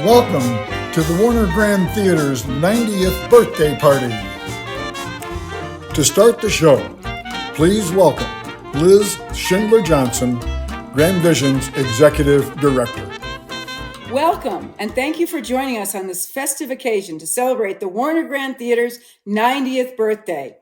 Welcome to the Warner Grand Theater's 90th birthday party. To start the show, please welcome Liz Schindler Johnson, Grand Vision's Executive Director. Welcome, and thank you for joining us on this festive occasion to celebrate the Warner Grand Theater's 90th birthday.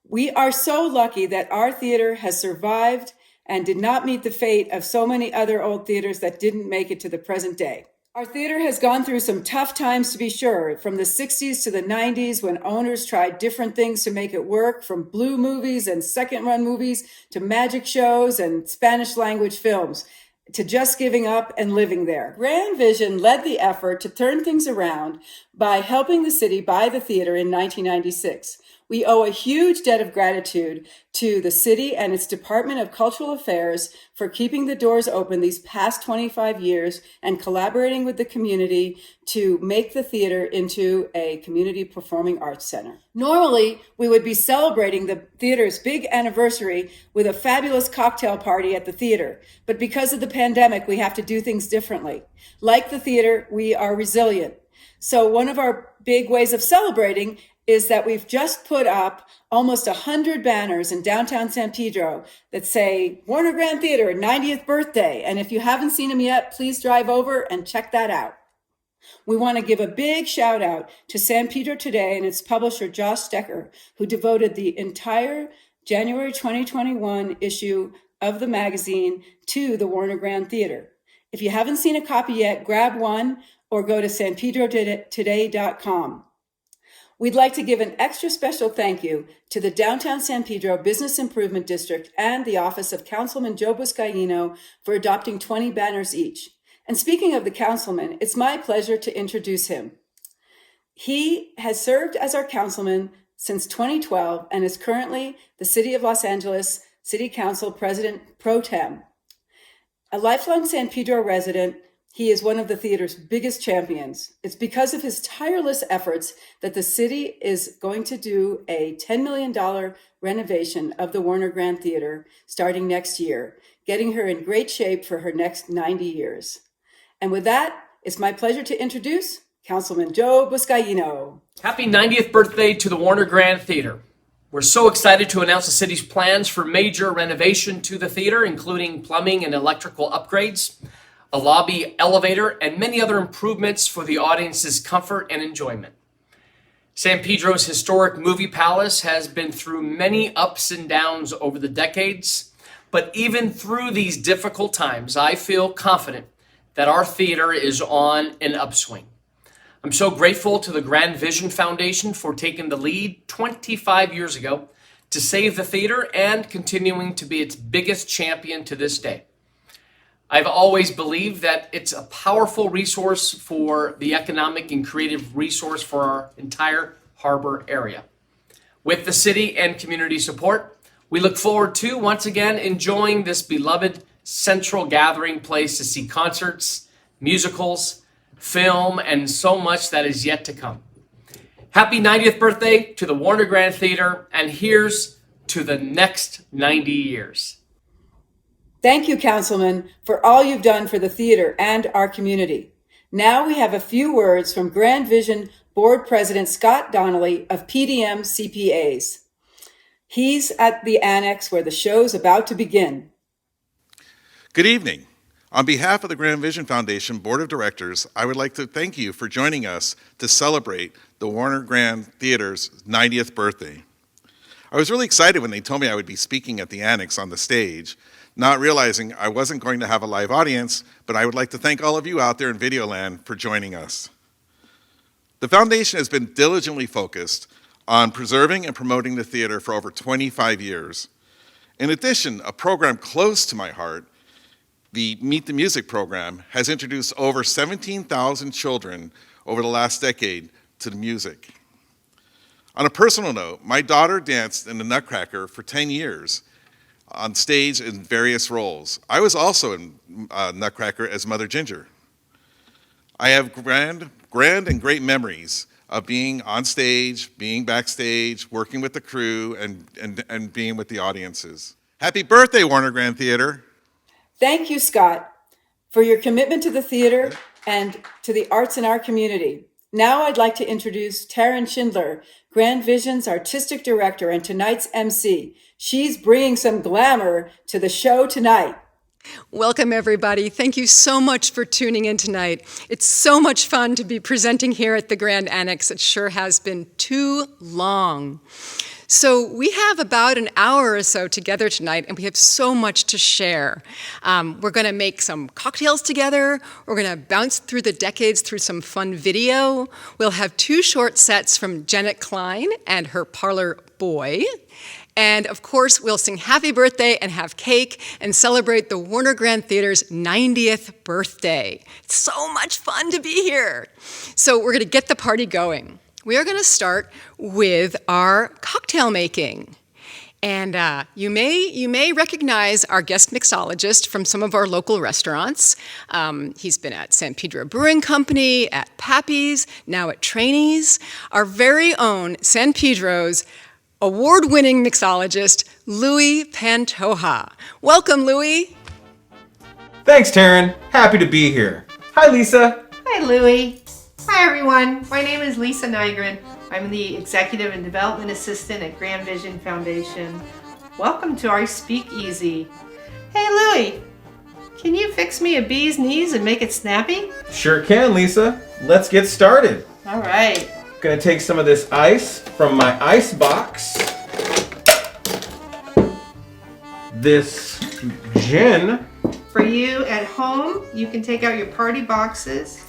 We are so lucky that our theater has survived and did not meet the fate of so many other old theaters that didn't make it to the present day. Our theater has gone through some tough times, to be sure, from the 60s to the 90s when owners tried different things to make it work, from blue movies and second-run movies to magic shows and Spanish language films, to just giving up and living there. Grand Vision led the effort to turn things around by helping the city buy the theater in 1996. We owe a huge debt of gratitude to the city and its Department of Cultural Affairs for keeping the doors open these past 25 years and collaborating with the community to make the theater into a community performing arts center. Normally, we would be celebrating the theater's big anniversary with a fabulous cocktail party at the theater, but because of the pandemic, we have to do things differently. Like the theater, we are resilient. So one of our big ways of celebrating is that we've just put up almost 100 banners in downtown San Pedro that say Warner Grand Theater 90th birthday. And if you haven't seen them yet, please drive over and check that out. We want to give a big shout out to San Pedro Today and its publisher, Josh Stecker, who devoted the entire January 2021 issue of the magazine to the Warner Grand Theater. If you haven't seen a copy yet, grab one or go to sanpedrotoday.com. We'd like to give an extra special thank you to the Downtown San Pedro Business Improvement District and the Office of Councilman Joe Buscaino for adopting 20 banners each. And speaking of the councilman, it's my pleasure to introduce him. He has served as our councilman since 2012 and is currently the City of Los Angeles City Council President Pro Tem. A lifelong San Pedro resident, he is one of the theater's biggest champions. It's because of his tireless efforts that the city is going to do a $10 million renovation of the Warner Grand Theater starting next year, getting her in great shape for her next 90 years. And with that, it's my pleasure to introduce Councilman Joe Buscaino. Happy 90th birthday to the Warner Grand Theater. We're so excited to announce the city's plans for major renovation to the theater, including plumbing and electrical upgrades, a lobby elevator, and many other improvements for the audience's comfort and enjoyment. San Pedro's historic movie palace has been through many ups and downs over the decades, but even through these difficult times, I feel confident that our theater is on an upswing. I'm so grateful to the Grand Vision Foundation for taking the lead 25 years ago to save the theater and continuing to be its biggest champion to this day. I've always believed that it's a powerful resource for the economic and creative resource for our entire harbor area. With the city and community support, we look forward to once again enjoying this beloved central gathering place to see concerts, musicals, film, and so much that is yet to come. Happy 90th birthday to the Warner Grand Theater, and here's to the next 90 years. Thank you, Councilman, for all you've done for the theater and our community. Now we have a few words from Grand Vision Board President Scott Donnelly of PDM CPAs. He's at the annex where the show's about to begin. Good evening. On behalf of the Grand Vision Foundation Board of Directors, I would like to thank you for joining us to celebrate the Warner Grand Theater's 90th birthday. I was really excited when they told me I would be speaking at the annex on the stage, not realizing I wasn't going to have a live audience, but I would like to thank all of you out there in Videoland for joining us. The foundation has been diligently focused on preserving and promoting the theater for over 25 years. In addition, a program close to my heart, the Meet the Music program, has introduced over 17,000 children over the last decade to the music. On a personal note, my daughter danced in the Nutcracker for 10 years on stage in various roles. I was also in Nutcracker as Mother Ginger. I have grand and great memories of being on stage, being backstage, working with the crew, and being with the audiences. Happy birthday, Warner Grand Theater. Thank you, Scott, for your commitment to the theater and to the arts in our community. Now I'd like to introduce Taryn Schindler, Grand Vision's artistic director and tonight's MC. She's bringing some glamour to the show tonight. Welcome, everybody. Thank you so much for tuning in tonight. It's so much fun to be presenting here at the Grand Annex. It sure has been too long. So we have about an hour or so together tonight, and we have so much to share. We're going to make some cocktails together. We're going to bounce through the decades through some fun video. We'll have 2 short sets from Janet Klein and her parlor boy. And of course, we'll sing happy birthday and have cake and celebrate the Warner Grand Theater's 90th birthday. It's so much fun to be here. So we're going to get the party going. We are going to start with our cocktail making. And you may recognize our guest mixologist from some of our local restaurants. He's been at San Pedro Brewing Company, at Pappy's, now at Trainees. Our very own San Pedro's award-winning mixologist, Louis Pantoja. Welcome, Louis. Thanks, Taryn. Happy to be here. Hi, Lisa. Hi, Louie. Hi, everyone. My name is Lisa Nygren. I'm the Executive and Development Assistant at Grand Vision Foundation. Welcome to our Speakeasy. Hey, Louie, can you fix me a bee's knees and make it snappy? Sure can, Lisa. Let's get started. All right. Gonna take some of this ice from my ice box. This gin. For you at home, you can take out your party boxes.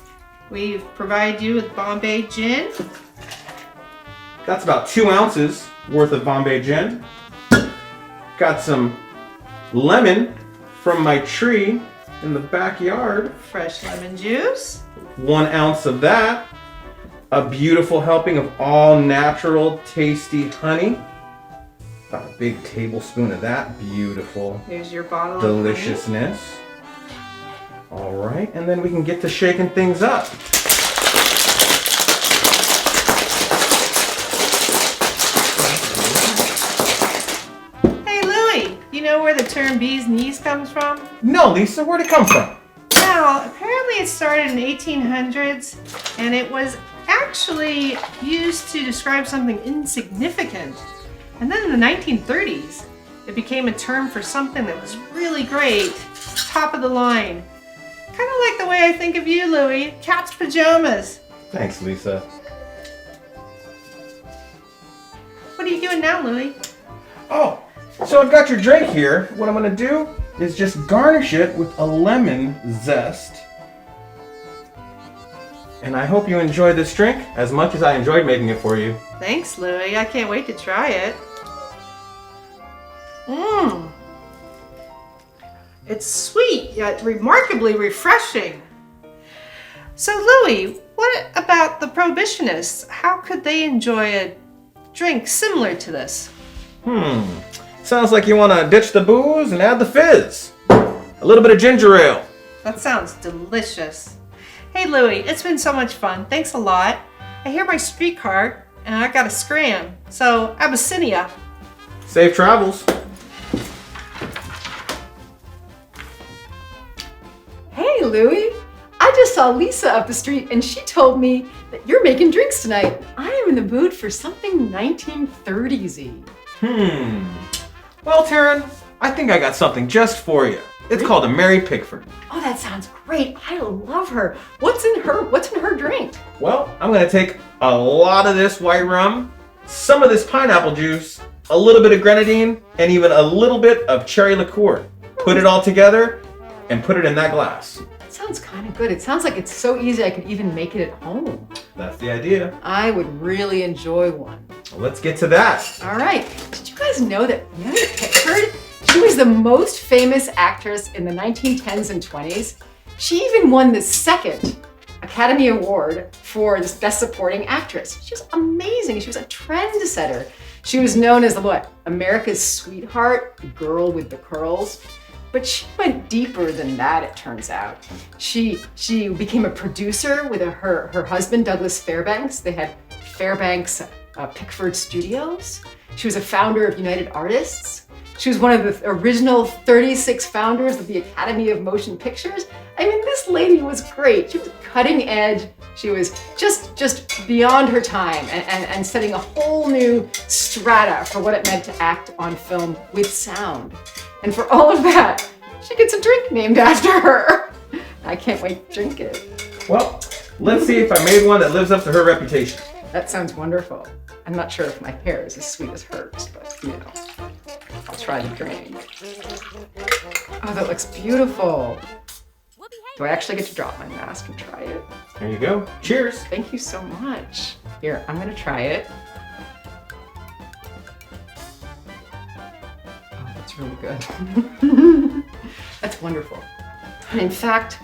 We've provided you with Bombay gin. That's about 2 ounces worth of Bombay gin. Got some lemon from my tree in the backyard. Fresh lemon juice. 1 ounce of that. A beautiful helping of all natural, tasty honey. About a big tablespoon of that beautiful Here's your bottle of deliciousness. All right, and then we can get to shaking things up. honey. Hey, Louie, you know where the term bee's knees comes from? No, Lisa, where'd it come from? Well, apparently it started in the 1800s, and it was actually used to describe something insignificant. And then in the 1930s, it became a term for something that was really great, top of the line. Kind of like the way I think of you, Louie, cat's pajamas. Thanks, Lisa. What are you doing now, Louie? Oh, so I've got your drink here. What I'm gonna do is just garnish it with a lemon zest. And I hope you enjoy this drink as much as I enjoyed making it for you. Thanks, Louie. I can't wait to try it. Mmm. It's sweet, yet remarkably refreshing. So, Louie, what about the prohibitionists? How could they enjoy a drink similar to this? Sounds like you want to ditch the booze and add the fizz. A little bit of ginger ale. That sounds delicious. Hey, Louie, it's been so much fun. Thanks a lot. I hear my streetcar, and I got to scram. So, Abyssinia. Safe travels. Hey, Louie. I just saw Lisa up the street, and she told me that you're making drinks tonight. I am in the mood for something 1930s-y. Well, Taryn, I think I got something just for you. It's called a Mary Pickford. Oh, that sounds great. I love her. What's in her drink? Well, I'm gonna take a lot of this white rum, some of this pineapple juice, a little bit of grenadine, and even a little bit of cherry liqueur. Put it all together and put it in that glass. That sounds kind of good. It sounds like it's so easy I could even make it at home. That's the idea. I would really enjoy one. Well, let's get to that. All right. Did you guys know that Mary Pickford, she was the most famous actress in the 1910s and 20s? She even won the second Academy Award for this Best Supporting Actress. She was amazing. She was a trendsetter. She was known as America's sweetheart, the girl with the curls. But she went deeper than that, it turns out. She became a producer with her husband, Douglas Fairbanks. They had Fairbanks Pickford Studios. She was a founder of United Artists. She was one of the original 36 founders of the Academy of Motion Pictures. I mean, this lady was great. She was cutting edge. She was just beyond her time and setting a whole new strata for what it meant to act on film with sound. And for all of that, she gets a drink named after her. I can't wait to drink it. Well, let's see if I made one that lives up to her reputation. That sounds wonderful. I'm not sure if my hair is as sweet as hers, but you know, I'll try the drink. Oh, that looks beautiful. Do I actually get to drop my mask and try it? There you go. Cheers. Thank you so much. Here, I'm gonna try it. Oh, that's really good. That's wonderful. And in fact,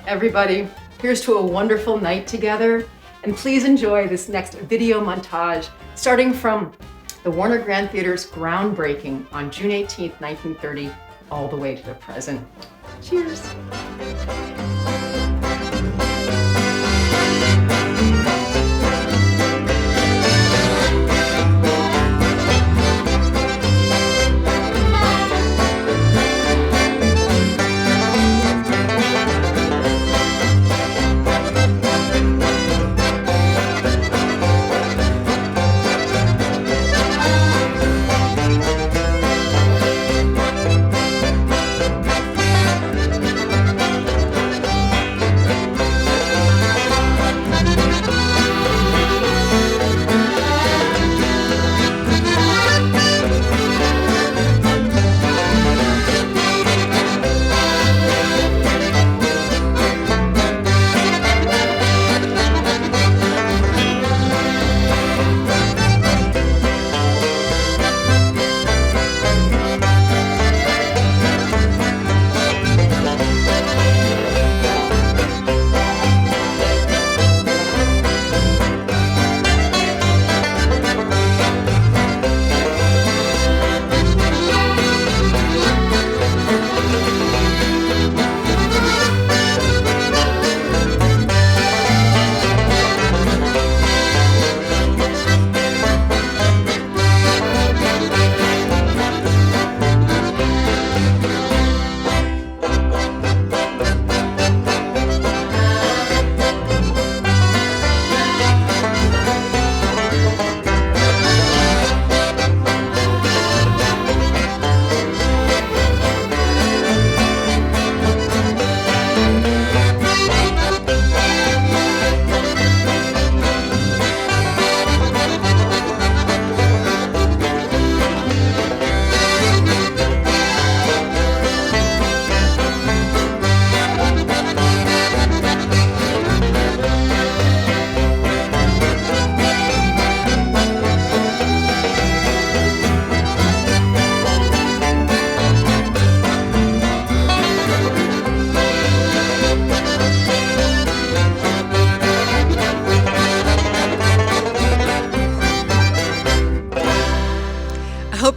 everybody, here's to a wonderful night together. And please enjoy this next video montage, starting from the Warner Grand Theater's groundbreaking on June 18th, 1930, all the way to the present. Cheers.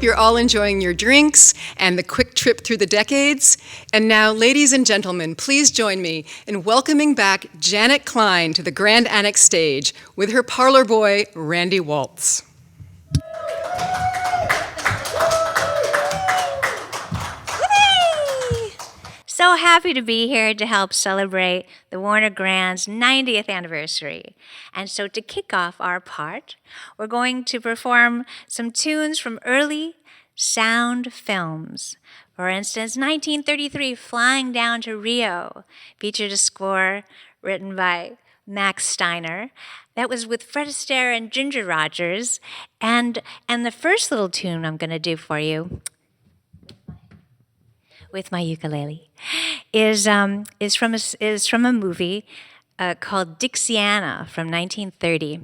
You're all enjoying your drinks and the quick trip through the decades. And now, ladies and gentlemen, please join me in welcoming back Janet Klein to the Grand Annex stage with her parlor boy, Randy Waltz. So happy to be here to help celebrate the Warner Grand's 90th anniversary. And so to kick off our part, we're going to perform some tunes from early sound films. For instance, 1933, Flying Down to Rio, featured a score written by Max Steiner. That was with Fred Astaire and Ginger Rogers. And the first little tune I'm going to do for you with my ukulele is from a movie called Dixiana from 1930.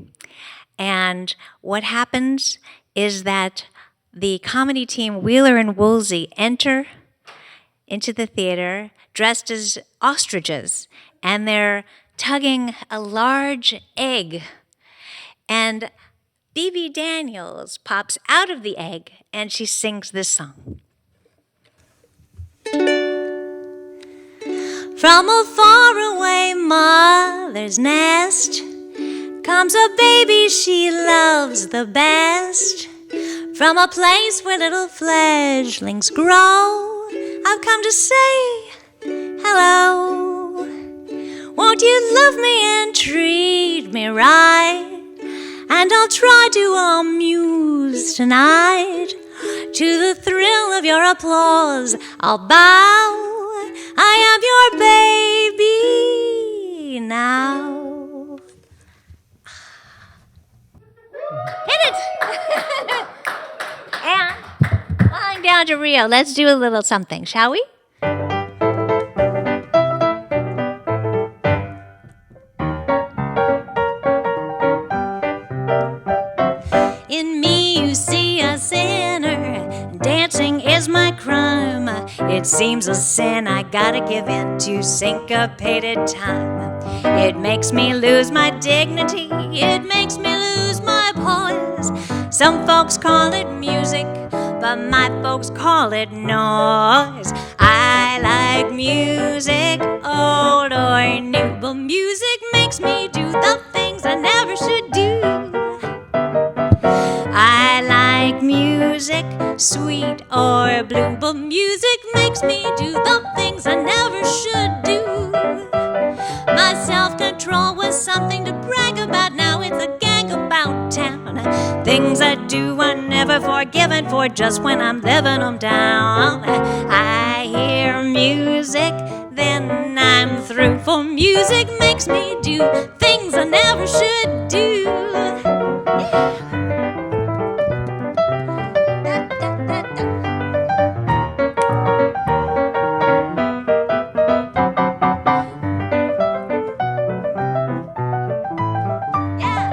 And what happens is that the comedy team Wheeler and Woolsey enter into the theater dressed as ostriches, and they're tugging a large egg. And Bebe Daniels pops out of the egg, and she sings this song. From a faraway mother's nest comes a baby she loves the best. from a place where little fledglings grow. I've come to say hello. Won't you love me and treat me right? And I'll try to amuse tonight. To the thrill of your applause, I'll bow. I am your baby now. Hit it! And flying down to Rio, let's do a little something, shall we? In me you see a sinner, dancing is my crime. It seems a sin I gotta give in to syncopated time. It makes me lose my dignity, it makes me lose my poise. Some folks call it music, but my folks call it noise. I like music, old or new, but music makes me do the things I never should do. I like music, sweet or blue, but music makes me do the things I never should do. My self-control was something to brag about, now it's a gang about town. Things I do are never forgiven for, just when I'm living them down. I hear music, then I'm through, for music makes me do things I never should do. Yeah.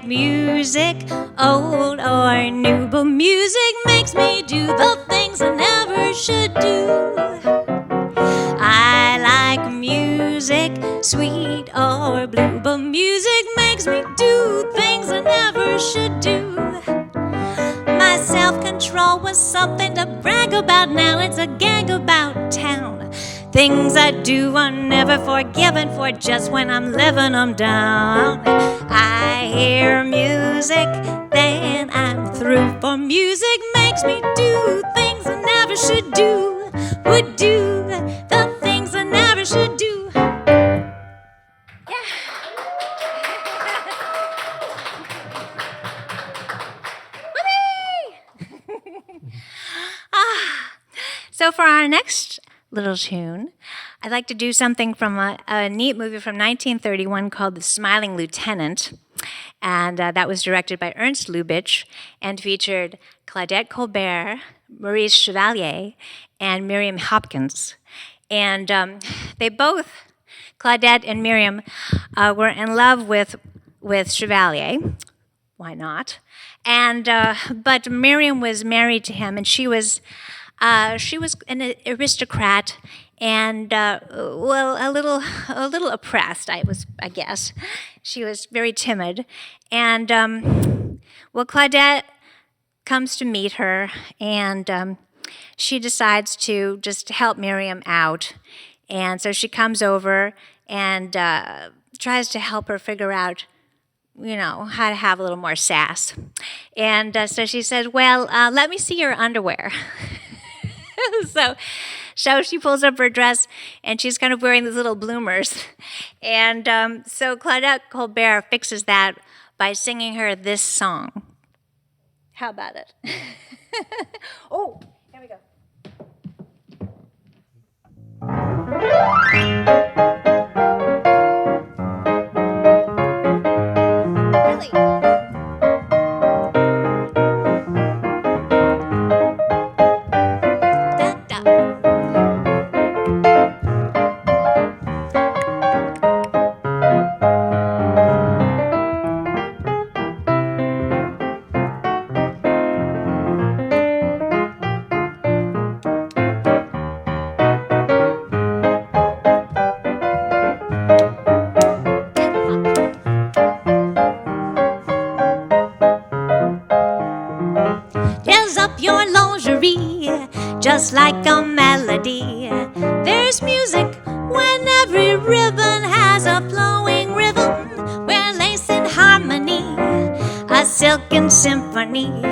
Music, old or new, but music makes me do the things I never should do. I like music, sweet or blue, but music makes me do things I never should do. My self-control was something to brag about, now it's a gang about town. Things I do are never forgiven for, just when I'm living them down. I hear music, then I'm through, for music makes me do things I never should do. Would do the things I never should do. Yeah. So for our next little tune, I'd like to do something from a neat movie from 1931 called The Smiling Lieutenant. And that was directed by Ernst Lubitsch and featured Claudette Colbert, Maurice Chevalier, and Miriam Hopkins. And they both, Claudette and Miriam, were in love with Chevalier. Why not? And but Miriam was married to him, and she was an aristocrat and a little oppressed. I guess she was very timid, and Claudette comes to meet her, and she decides to just help Miriam out, and so she comes over and tries to help her figure out, how to have a little more sass, and so she says, "Well, let me see your underwear." So she pulls up her dress, and she's kind of wearing these little bloomers. And so Claudette Colbert fixes that by singing her this song. How about it? Oh, here we go. Really? jazz up your lingerie, just like a melody. There's music when every ribbon has a flowing rhythm, where lace and harmony, a silken symphony.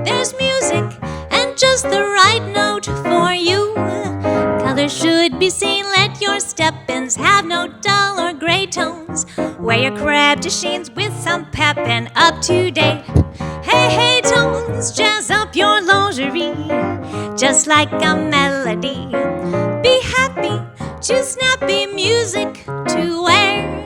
There's music and just the right note for you. Colors should be seen, let your step-ins have no dull or gray tones. Wear your crab jeans with some pep and up-to-date. Hey, hey, tones, jazz up your lingerie, just like a melody. Be happy to snappy music to wear.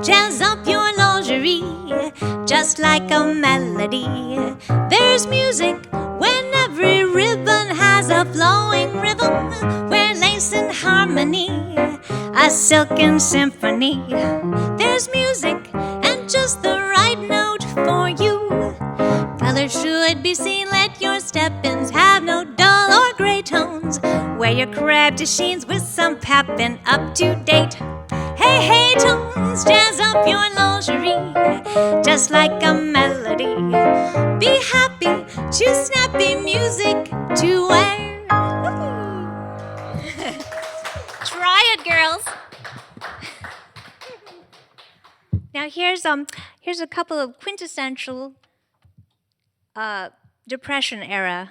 Jazz up your lingerie, just like a melody. There's music when every ribbon has a flowing rhythm, where lace and harmony, a silken symphony. There's music and just the right note for you. Colors should be seen, let your step-ins have no dull or gray tones. Wear your crab jeans with some pep and up-to-date. Hey, hey, tones, jazz up your lingerie, just like a melody. Be happy to snappy music to wear. Try it, girls. Now here's a couple of quintessential Depression era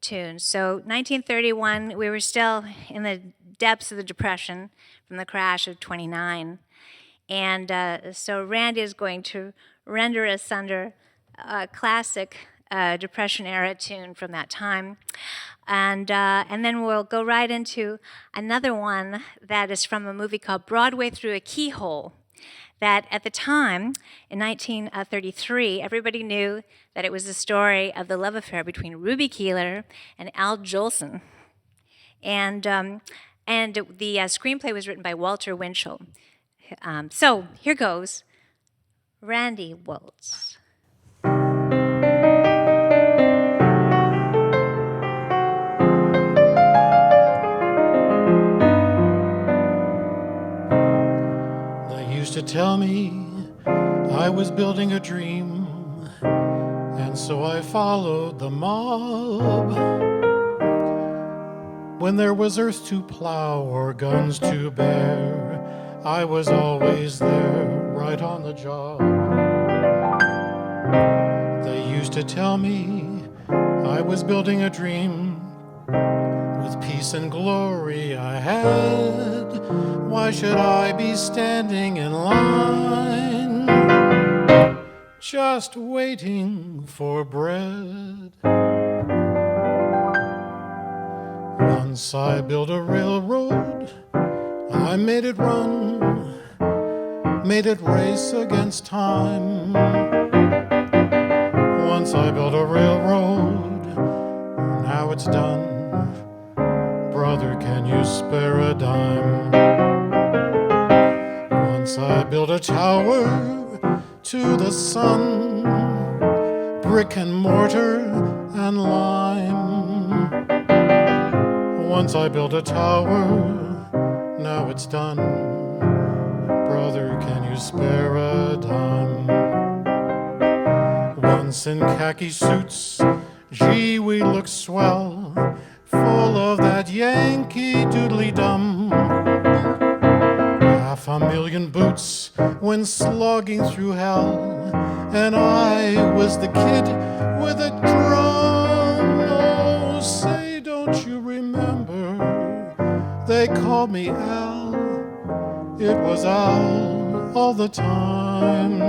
tunes. So 1931, we were still in the depths of the Depression from the crash of 29. And so Randy is going to render us under a classic Depression-era tune from that time. And then we'll go right into another one that is from a movie called Broadway Through a Keyhole, that at the time, in 1933, everybody knew that it was the story of the love affair between Ruby Keeler and Al Jolson. And the screenplay was written by Walter Winchell. So here goes Randy Waltz. They used to tell me I was building a dream, and so I followed the mob. When there was earth to plow or guns to bear, I was always there, right on the job. They used to tell me I was building a dream, with peace and glory I had. Why should I be standing in line, just waiting for bread? Once I built a railroad, I made it run, made it race against time. Once I built a railroad, now it's done. Brother, can you spare a dime? Once I built a tower to the sun, brick and mortar and lime. Once I built a tower, now it's done. Brother, can you spare a dime? Once in khaki suits, gee, we look swell, full of that Yankee doodly-dum. 500,000 boots when slogging through hell, and I was the kid with a drum. Oh, say, don't you remember? They called me Al. It was Al all the time.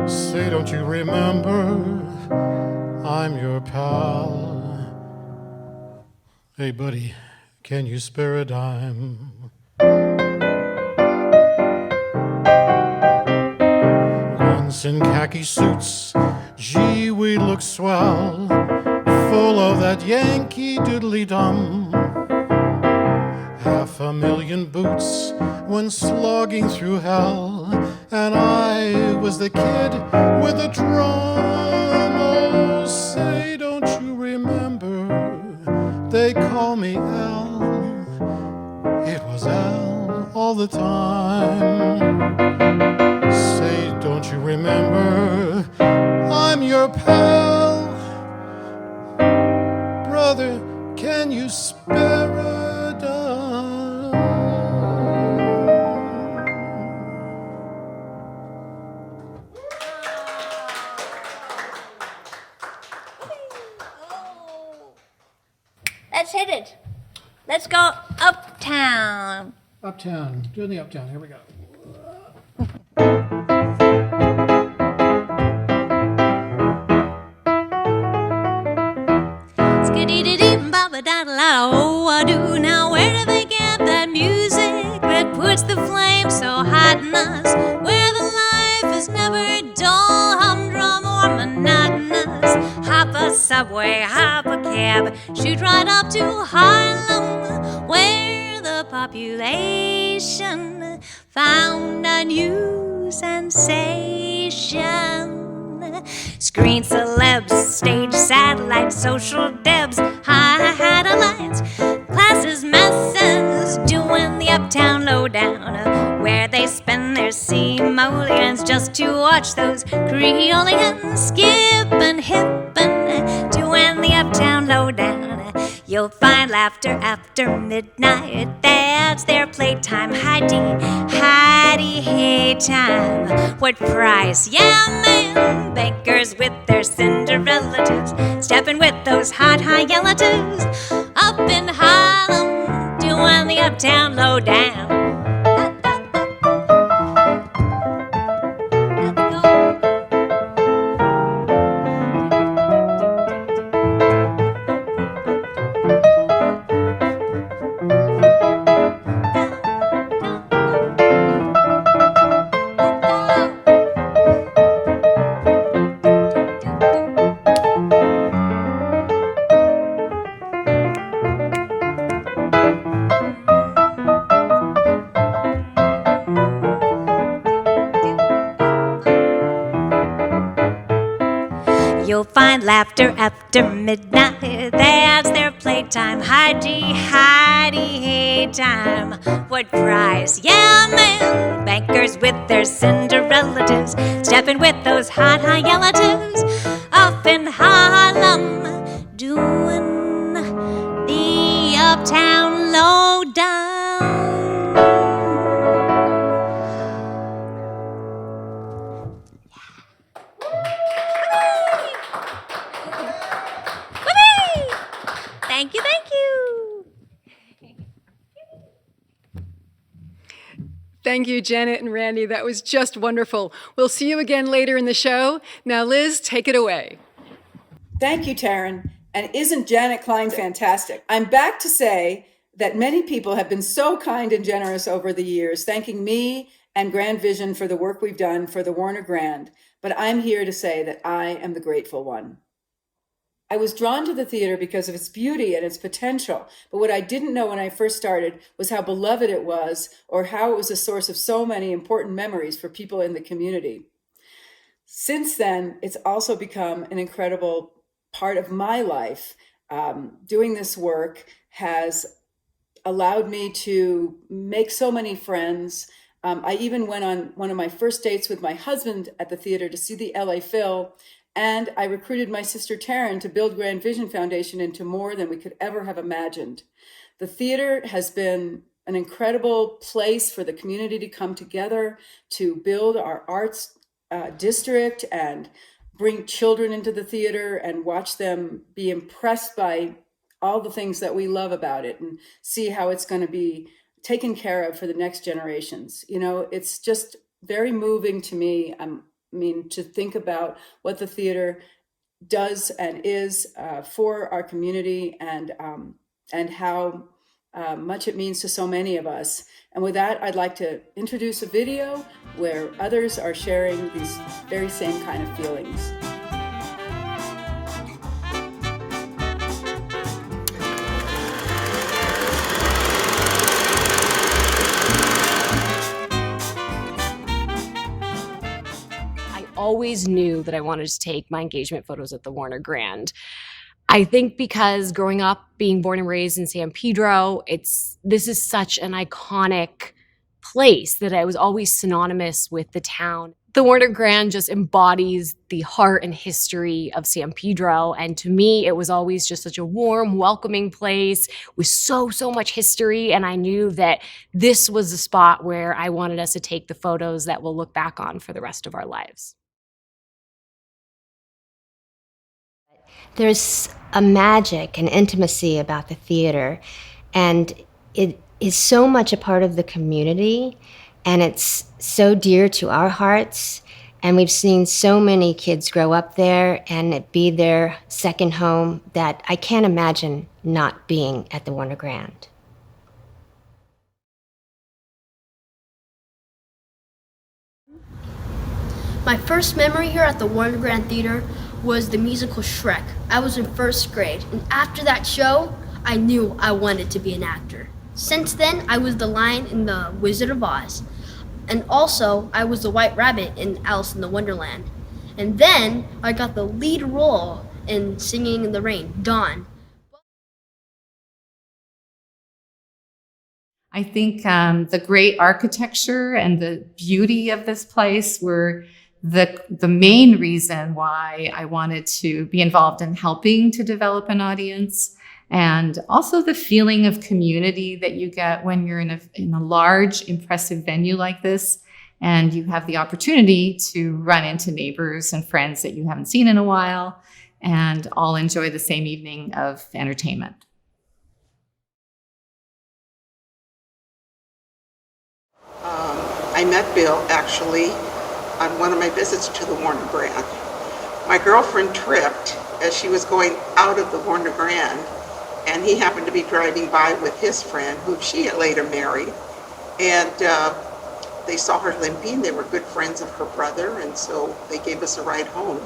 Say, don't you remember? I'm your pal. Hey, buddy, can you spare a dime? gents in khaki suits, gee, we look swell, full of that Yankee doodly-dum. 500,000 boots went slogging through hell, and I was the kid with the drum. Oh, say, don't you remember, they call me Al. It was Al all the time. Say, don't you remember, I'm your pal. Brother, can you spare a dime? Let's hit it. Let's go uptown. Uptown, doing the uptown, here we go. Skiddy-dee-dee-baba-da-da-la-oh-I-do. Now where do they get that music that puts the flame so hot in us? Where the life is never dull, humdrum or monotonous. Hop a subway, hop a cab, shoot right up to Harlem, where the population found a new sensation. Screen celebs, stage satellites, social debs, high-lights, classes, messes, doing the uptown lowdown, where they spend their simoleons just to watch those Creolians skipping, hippin', doing the uptown lowdown. You'll find laughter after midnight, that's their playtime. Hidey, hey time. What price? Yeah, man. Bankers with their Cinderella-tos, stepping with those hot high-yellow-tos, up in Harlem, doing the uptown lowdown. You'll find laughter after midnight, that's their playtime. Hidey, hey time. What price? Yeah, man. Bankers with their Cinderella-tos, stepping with those hot high-yellow-tos, up in Harlem, doing the uptown lowdown. Thank you, thank you. Thank you, Janet and Randy. That was just wonderful. We'll see you again later in the show. Now, Liz, take it away. Thank you, Taryn. And isn't Janet Klein fantastic? I'm back to say that many people have been so kind and generous over the years, thanking me and Grand Vision for the work we've done for the Warner Grand. But I'm here to say that I am the grateful one. I was drawn to the theater because of its beauty and its potential, but what I didn't know when I first started was how beloved it was, or how it was a source of so many important memories for people in the community. Since then, it's also become an incredible part of my life. Doing this work has allowed me to make so many friends. I even went on one of my first dates with my husband at the theater to see the LA Phil. And I recruited my sister Taryn to build Grand Vision Foundation into more than we could ever have imagined. The theater has been an incredible place for the community to come together, to build our arts district and bring children into the theater and watch them be impressed by all the things that we love about it and see how it's going to be taken care of for the next generations. You know, it's just very moving to me. To think about what the theater does and is for our community and how much it means to so many of us. And with that, I'd like to introduce a video where others are sharing these very same kind of feelings. Always knew that I wanted to take my engagement photos at the Warner Grand. I think because growing up, being born and raised in San Pedro, this is such an iconic place that I was always synonymous with the town. The Warner Grand just embodies the heart and history of San Pedro, and to me, it was always just such a warm, welcoming place with so much history, and I knew that this was the spot where I wanted us to take the photos that we'll look back on for the rest of our lives. There's a magic and intimacy about the theater, and it is so much a part of the community, and it's so dear to our hearts, and we've seen so many kids grow up there and it be their second home that I can't imagine not being at the Warner Grand. My first memory here at the Warner Grand Theater was the musical Shrek. I was in first grade, and after that show, I knew I wanted to be an actor. Since then, I was the lion in The Wizard of Oz, and also I was the White Rabbit in Alice in the Wonderland. And then I got the lead role in Singing in the Rain, Dawn. I think the great architecture and the beauty of this place were the main reason why I wanted to be involved in helping to develop an audience, and also the feeling of community that you get when you're in a large, impressive venue like this, and you have the opportunity to run into neighbors and friends that you haven't seen in a while, and all enjoy the same evening of entertainment. I met Bill actually on one of my visits to the Warner Grand. My girlfriend tripped as she was going out of the Warner Grand, and he happened to be driving by with his friend, who she had later married, and they saw her limping. They were good friends of her brother, and so they gave us a ride home.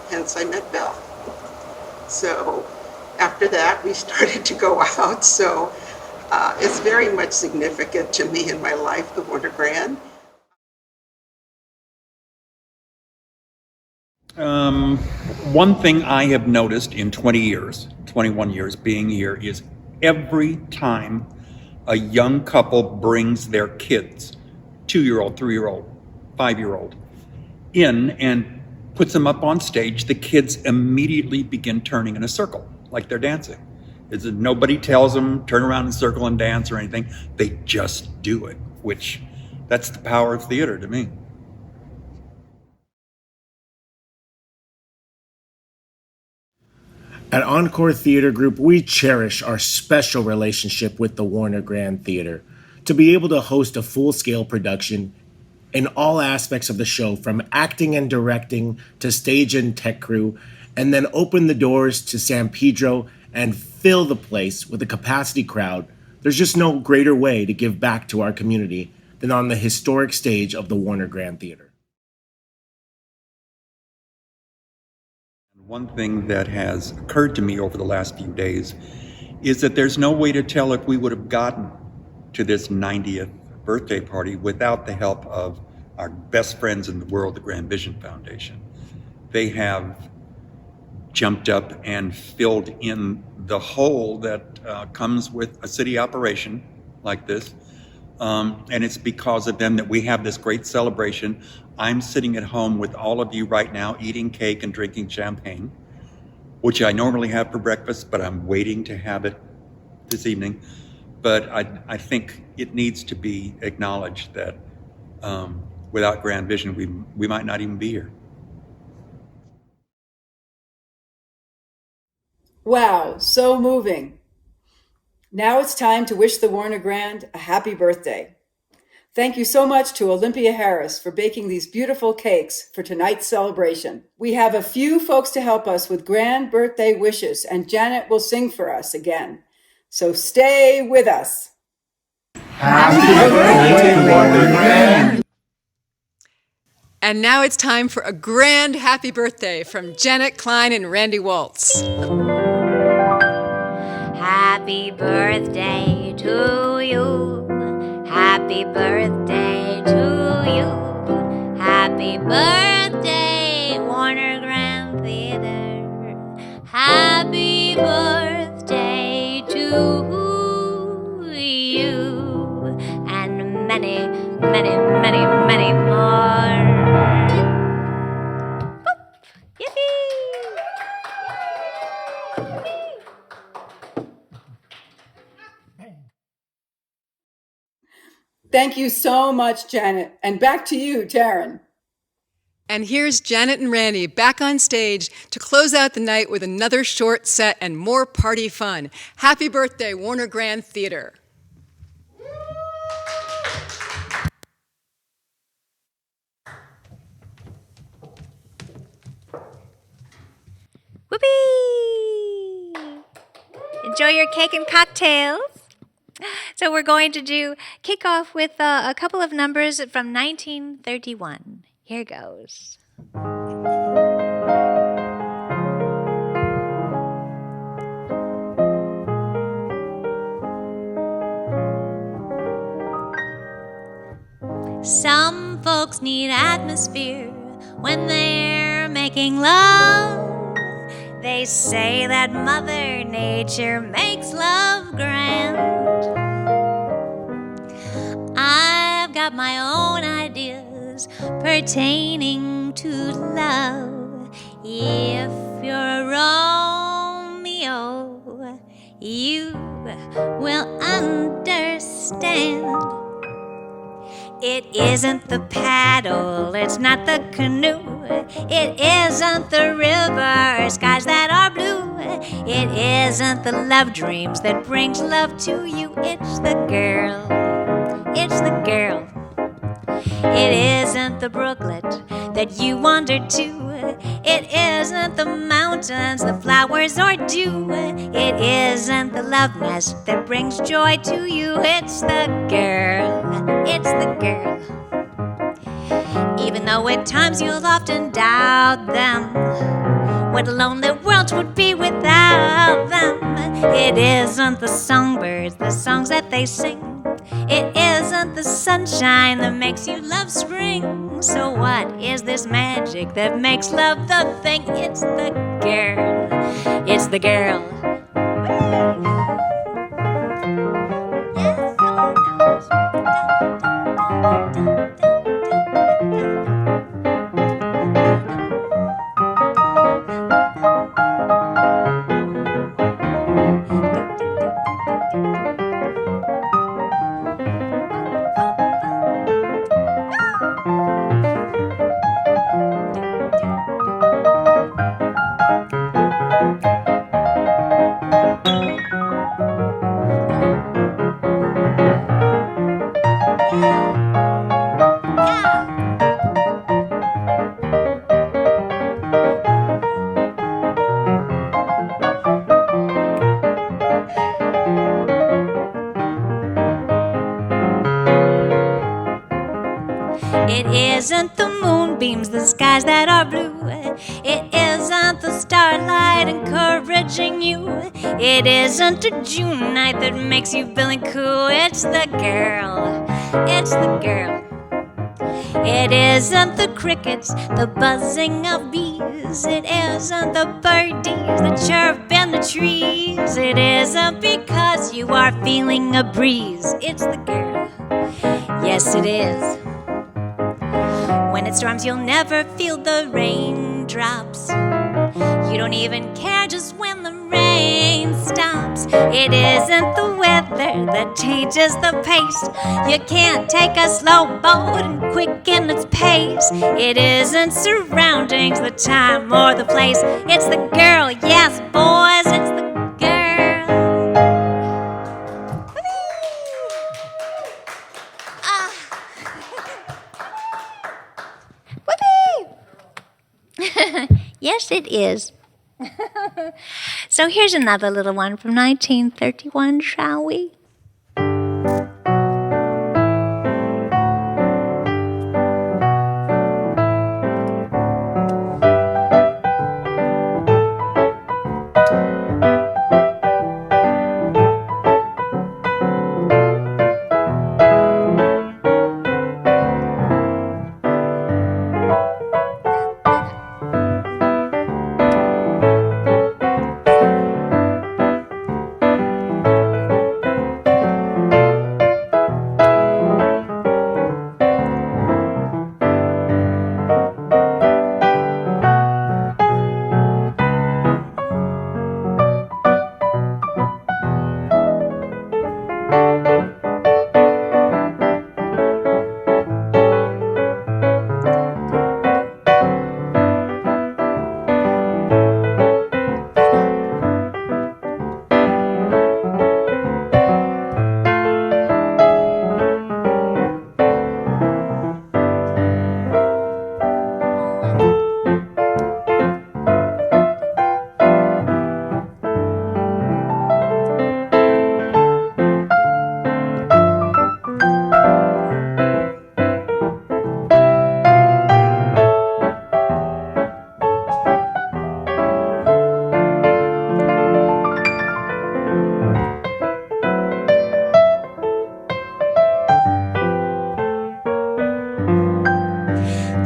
Hence, I met Bill. So after that, we started to go out. So it's very much significant to me in my life, the Warner Grand. One thing I have noticed in 21 years being here is every time a young couple brings their kids, 2-year-old, 3-year-old, 5-year-old, in and puts them up on stage, the kids immediately begin turning in a circle, like they're dancing. Nobody tells them, turn around in a circle and dance or anything. They just do it, which that's the power of theater to me. At Encore Theater Group, we cherish our special relationship with the Warner Grand Theater. To be able to host a full-scale production in all aspects of the show, from acting and directing to stage and tech crew, and then open the doors to San Pedro and fill the place with a capacity crowd, there's just no greater way to give back to our community than on the historic stage of the Warner Grand Theater. One thing that has occurred to me over the last few days is that there's no way to tell if we would have gotten to this 90th birthday party without the help of our best friends in the world, the Grand Vision Foundation. They have jumped up and filled in the hole that comes with a city operation like this. And it's because of them that we have this great celebration. I'm sitting at home with all of you right now, eating cake and drinking champagne, which I normally have for breakfast, but I'm waiting to have it this evening. But I think it needs to be acknowledged that without Grand Vision, we might not even be here. Wow, so moving. Now it's time to wish the Warner Grand a happy birthday. Thank you so much to Olympia Harris for baking these beautiful cakes for tonight's celebration. We have a few folks to help us with grand birthday wishes, and Janet will sing for us again. So stay with us. Happy birthday, Warner Grand. And now it's time for a grand happy birthday from Janet Klein and Randy Waltz. Happy birthday to you. Happy birthday to you. Happy birthday, Warner Grand Theater. Happy birthday to you. And many, many, many, many more. Boop. Yippee! Thank you so much, Janet. And back to you, Taryn. And here's Janet and Randy back on stage to close out the night with another short set and more party fun. Happy birthday, Warner Grand Theater. Whoopee! Enjoy your cake and cocktails. So we're going to kick off with a couple of numbers from 1931. Here goes. Some folks need atmosphere when they're making love. They say that Mother Nature makes love grand. I've got my own ideas pertaining to love. If you're a Romeo, you will understand. It isn't the paddle, it's not the canoe. It isn't the river, skies that are blue. It isn't the love dreams that brings love to you. It's the girl, it's the girl. It isn't the brooklet that you wander to. It isn't the mountains, the flowers or dew. It isn't the love nest that brings joy to you. It's the girl, it's the girl. Even though at times you'll often doubt them, what a lonely world would be without them. It isn't the songbirds, the songs that they sing. It isn't the sunshine that makes you love spring. So what is this magic that makes love the thing? It's the girl, it's the girl. Yes, someone knows. It isn't the moonbeams, the skies that are blue. It isn't the starlight encouraging you. It isn't a June night that makes you feeling cool. It's the girl, it's the girl. It isn't the crickets, the buzzing of bees. It isn't the birdies that chirp in the trees. It isn't because you are feeling a breeze. It's the girl, yes it is. When it storms, you'll never feel the raindrops. You don't even care just when the rain stops. It isn't the weather that changes the pace. You can't take a slow boat and quicken its pace. It isn't surroundings, the time or the place. It's the girl, yes, boys, it's the girl. Yes, it is. So here's another little one from 1931, shall we?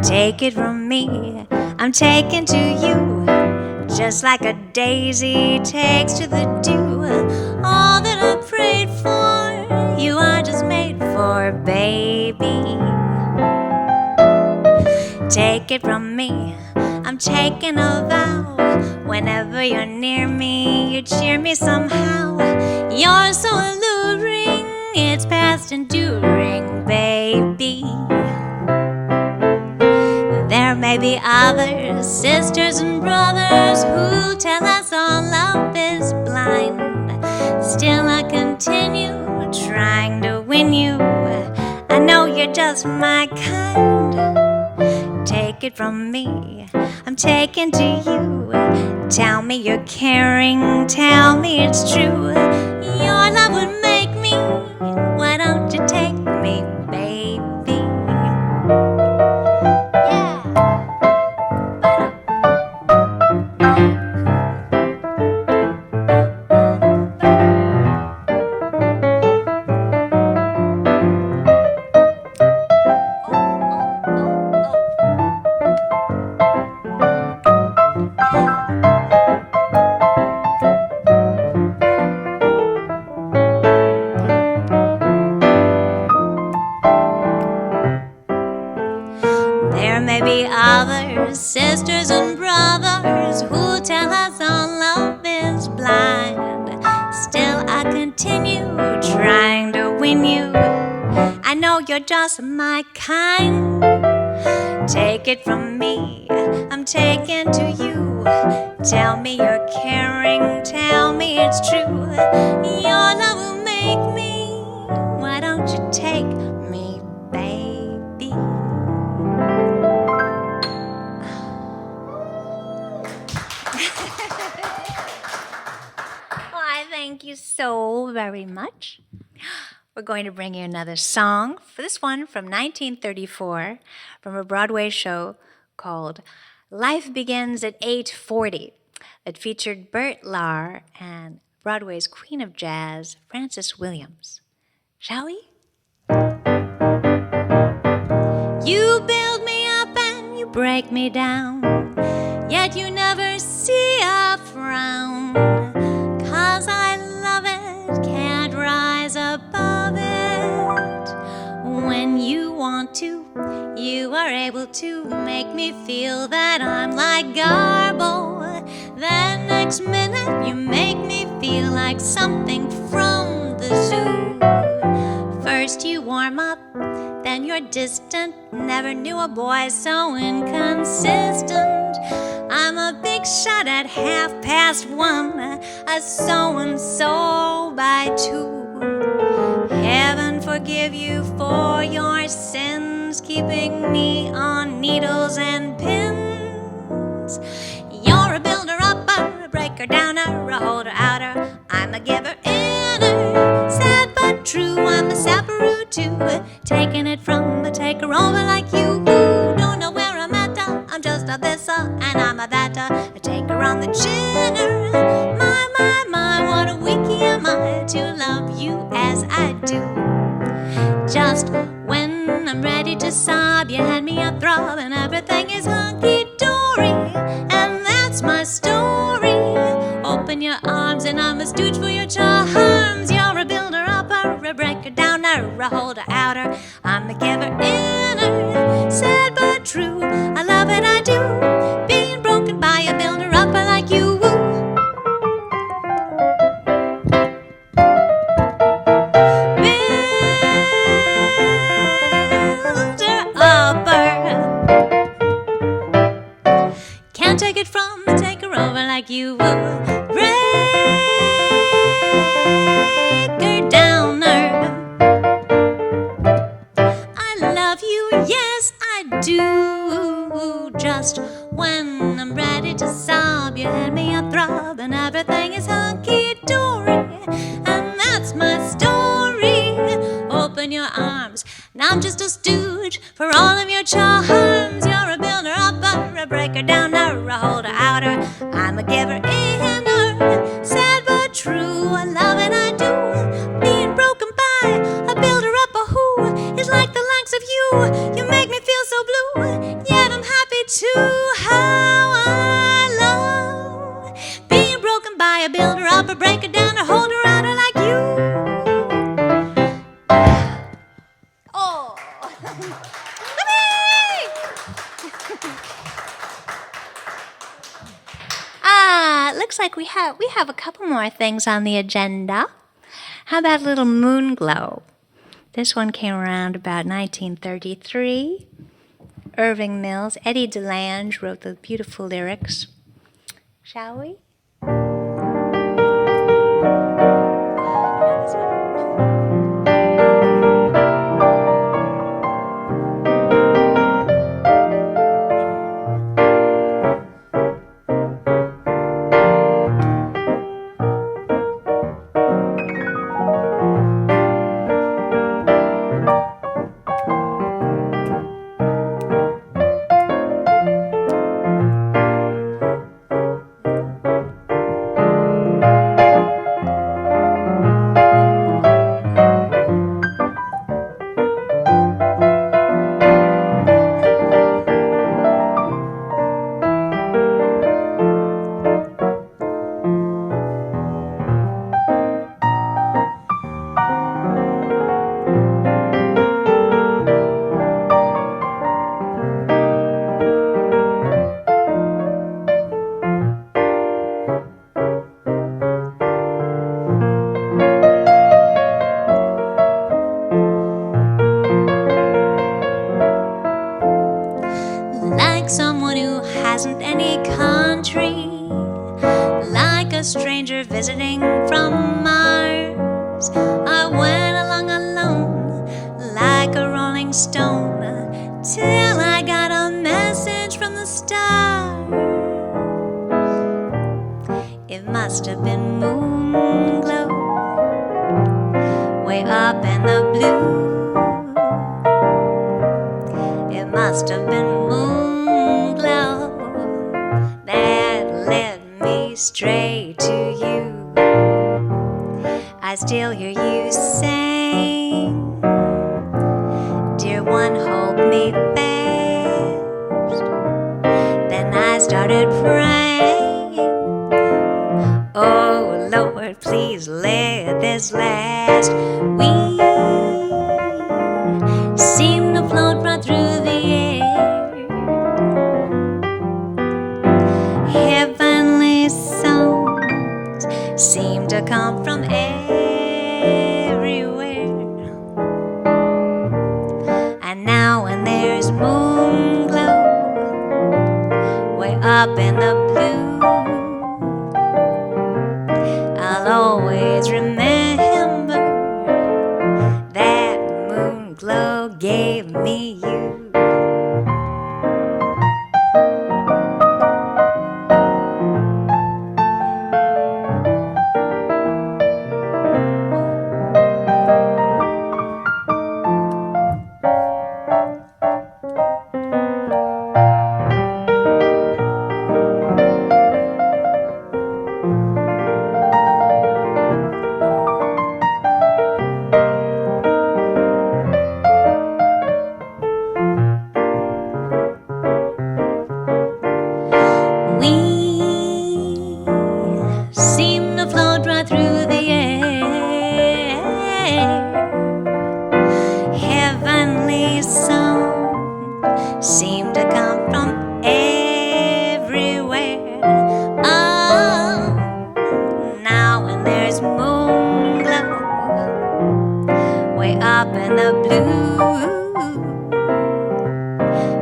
Take it from me, I'm taken to you, just like a daisy takes to the dew. All that I prayed for, you are just made for, baby. Take it from me, I'm taking a vow. Whenever you're near me, you cheer me somehow. You're so alluring, it's past enduring, baby. There may be others, sisters and brothers, who tell us all love is blind. Still I continue trying to win you. I know you're just my kind. Take it from me, I'm taken to you. Tell me you're caring, tell me it's true. Your love would make me, why don't you take me, baby? Sisters and brothers who tell us all love is blind. Still I continue trying to win you. I know you're just my kind. Take it from me, I'm taken to you. Tell me you're caring, tell me it's true. Your love will make me, why don't you take me, baby? Thank you so very much. We're going to bring you another song. For this one from 1934, from a Broadway show called Life Begins at 8:40, that featured Bert Lahr and Broadway's Queen of Jazz, Frances Williams. Shall we? You build me up and you break me down, yet you never see a frown. 'Cause I love it, can't rise above it. When you want to, you are able to make me feel that I'm like Garbo. Then next minute you make me feel like something from the zoo. First you warm up, then you're distant. Never knew a boy so inconsistent. I'm a big shot at 1:30, a so-and-so by 2. Heaven forgive you for your sins, keeping me on needles and pins. You're a builder-upper, a breaker-downer, a holder-outer. I'm a giver-inner, sad but true. I'm a sapperoo too, taking it from a taker-over like you. Don't know where I'm at, I'm just a this'er, and I'm a that'er, a taker on the chinner. My, what a wiki am I to love you as I do. Just when I'm ready to sob, you had me a throb, and everything is hunky-dory, and that's my story. Open your arms, and I'm a stooge for your charms. You're a builder-upper, a breaker-downer, a holder-outer. I'm a giver-inner, sad but true. I love it, I do, being broken by a builder-upper like you. Can't take it from a taker-over like you. Breaker-downer, I love you, yes I do. Just when I'm ready to sob, you hand me a throb, and everything is hunky-dory, and that's my story. Open your arms, now I'm just a stooge for all of your charms. You're a builder-upper, a breaker-downer, a holder-outer. I'm a giver-inner, sad but true. I love it, I do, being broken by a builder-upper who is like the likes of you. You make me feel so blue, yeah. to how I love being broken by a builder up, a breaker down, a holder outer like you. Oh. Looks like we have a couple more things on the agenda. How about a little moon glow? This one came around about 1933. Irving Mills, Eddie DeLange wrote the beautiful lyrics. Shall we? Like someone who hasn't any country, like a stranger visiting from Mars. I went along alone, like a rolling stone, till I got a message from the stars. It must have been moon glow, way up in the blue. It must have been moon glow that led me straight to you. I still hear you sing, dear one, hold me fast. Then I started praying, oh Lord, please let this last. We seem to float right through the air, heavenly songs seem to come from everywhere. And now when there's moon glow, way up in the blue, I'll always remember that moon glow gave me you. Seem to float right through the air, heavenly songs seem to come from everywhere. Oh, now when there's moon glow, way up in the blue,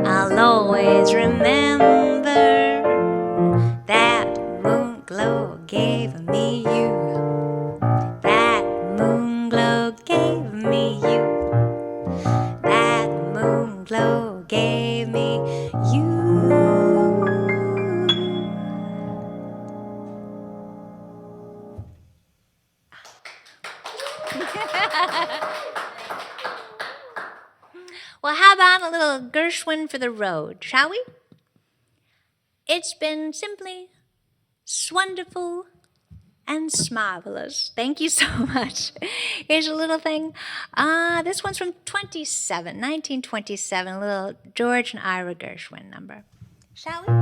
I'll always remember that moon glow gave me you. That moon glow gave me you. That moon glow gave me you. Well, how about a little Gershwin for the road, shall we? It's been simply swonderful and marvelous. Thank you so much. Here's a little thing. This one's from 1927, a little George and Ira Gershwin number. Shall we?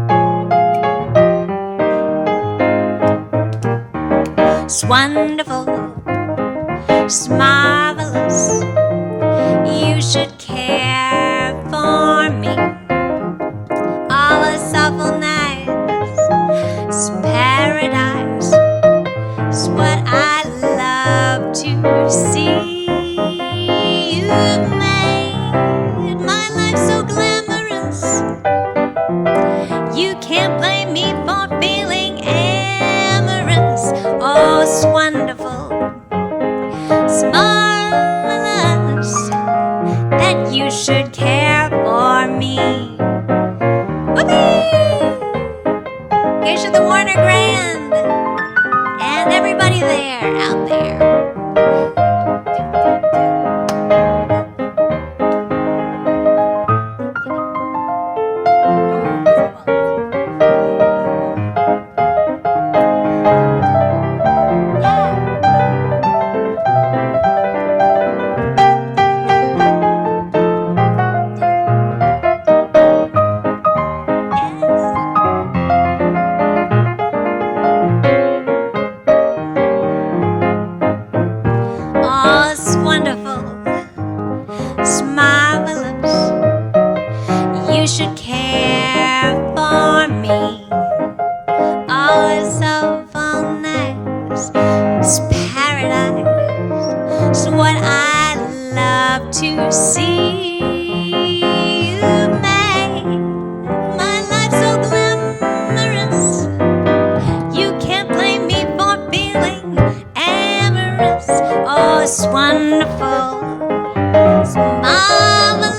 It's wonderful, it's marvelous. You should care for me. All is awful nice, it's paradise. It's what I love to see. You've made my life so glamorous. You can't blame me for feeling amorous. Oh, it's wonderful, it's marvelous that you should care for me. Whoopee! Here's to the Warner Grand and everybody there, out there. Oh, it's wonderful, it's marvelous. You should care for me. Oh, it's so nice, it's paradise. It's what I love to see. You made my life so glamorous. You can't blame me for feeling amorous. Oh, it's wonderful, it's marvelous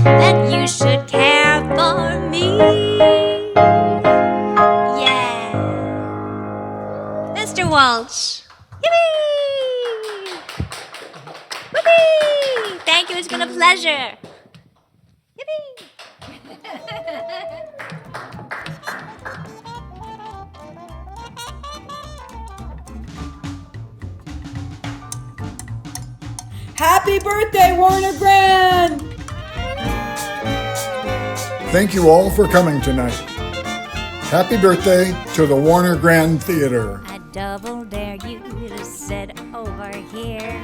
that you should care for me. Yeah. Mr. Walsh. Yippee! Whoopee! Thank you, it's been a pleasure. Yippee! Happy birthday, Warner Grand! Thank you all for coming tonight. Happy birthday to the Warner Grand Theater. I double dare you to sit over here.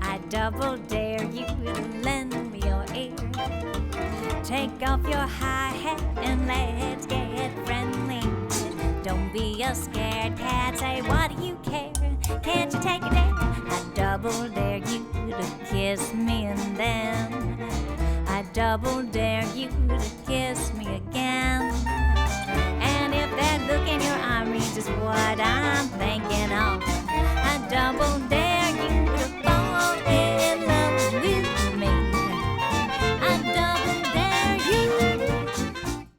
I double dare you to lend me your ear. Take off your high hat and let's get friendly. Don't be a scared cat, say what do you care? Can't you take a dare? I double dare you to kiss me and then I double dare you to kiss me again. And if that look ain't